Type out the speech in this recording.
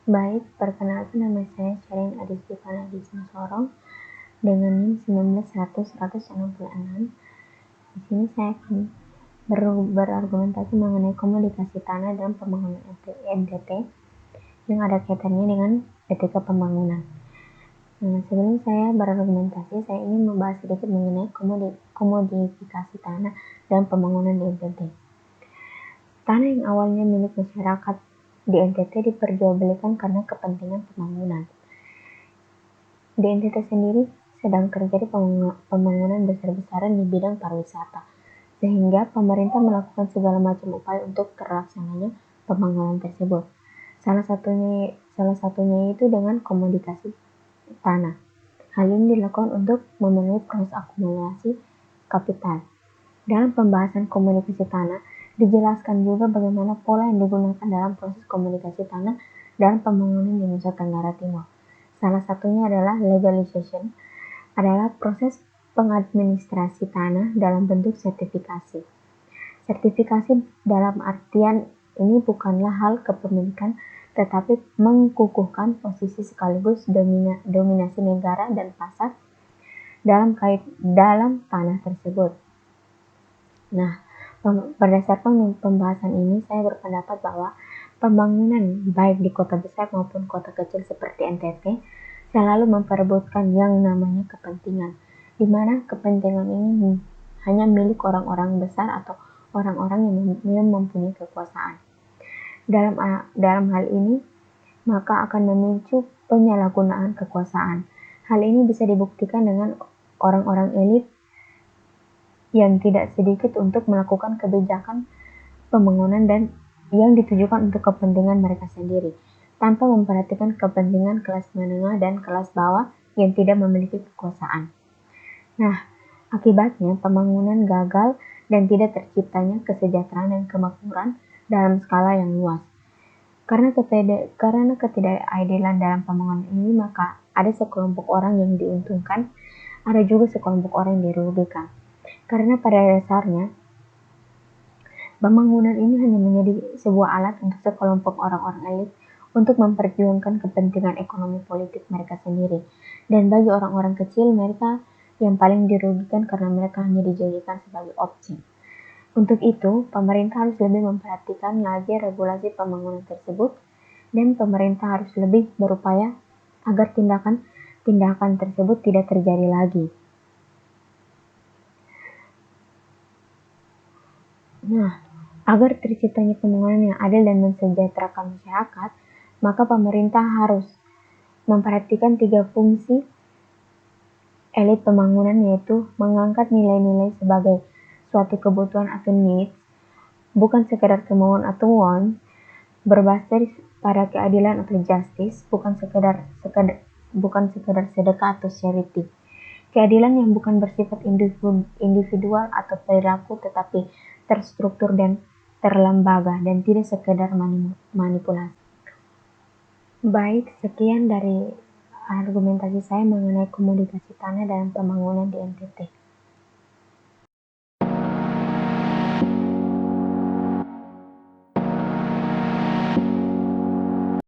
Baik, perkenalkan nama saya Sherin Adistivana Sorong dengan NIM 19.100.166. Di sini saya akan berargumentasi mengenai komodifikasi tanah dan pembangunan NTT yang ada kaitannya dengan etika pembangunan. Sebelum saya berargumentasi, saya ingin membahas sedikit mengenai komodifikasi tanah dan pembangunan di NTT. Tanah yang awalnya milik masyarakat di NTT diperjualbelikan karena kepentingan pembangunan. Di NTT sendiri sedang terjadi pembangunan besar-besaran di bidang pariwisata, sehingga pemerintah melakukan segala macam upaya untuk terlaksananya pembangunan tersebut. Salah satunya itu dengan komodifikasi tanah. Hal ini dilakukan untuk memenuhi proses akumulasi kapital. Dalam pembahasan komodifikasi tanah, dijelaskan juga bagaimana pola yang digunakan dalam proses komodifikasi tanah dan pembangunan di Nusa Tenggara Timur. Salah satunya adalah legalization, adalah proses pengadministrasi tanah dalam bentuk sertifikasi. Sertifikasi dalam artian ini bukanlah hal kepemilikan, tetapi mengukuhkan posisi sekaligus dominasi negara dan pasar dalam tanah tersebut. Nah, berdasarkan pembahasan ini, saya berpendapat bahwa pembangunan baik di kota besar maupun kota kecil seperti NTT selalu memperebutkan yang namanya kepentingan, di mana kepentingan ini hanya milik orang-orang besar atau orang-orang yang mempunyai kekuasaan. Dalam hal ini, maka akan memicu penyalahgunaan kekuasaan. Hal ini bisa dibuktikan dengan orang-orang elit yang tidak sedikit untuk melakukan kebijakan pembangunan dan yang ditujukan untuk kepentingan mereka sendiri, tanpa memperhatikan kepentingan kelas menengah dan kelas bawah yang tidak memiliki kekuasaan. Nah, akibatnya pembangunan gagal dan tidak terciptanya kesejahteraan dan kemakmuran dalam skala yang luas. Karena ketidakadilan dalam pembangunan ini, maka ada sekelompok orang yang diuntungkan, ada juga sekelompok orang yang dirugikan. Karena pada dasarnya, pembangunan ini hanya menjadi sebuah alat untuk sekelompok orang-orang elit untuk memperjuangkan kepentingan ekonomi politik mereka sendiri. Dan bagi orang-orang kecil, mereka yang paling dirugikan karena mereka hanya dijadikan sebagai objek. Untuk itu, pemerintah harus lebih memperhatikan lagi regulasi pembangunan tersebut, dan pemerintah harus lebih berupaya agar tindakan tersebut tidak terjadi lagi. Nah, agar terciptanya pembangunan yang adil dan mensejahterakan masyarakat, maka pemerintah harus memperhatikan 3 fungsi elit pembangunan, yaitu mengangkat nilai-nilai sebagai suatu kebutuhan atau needs, bukan sekedar kemauan atau want, berbasis pada keadilan atau justice, bukan sekedar sedekah atau charity. Keadilan yang bukan bersifat individual atau perilaku, tetapi terstruktur dan terlembaga dan tidak sekedar manipulasi. Baik, sekian dari argumentasi saya mengenai komodifikasi tanah dan pembangunan di NTT.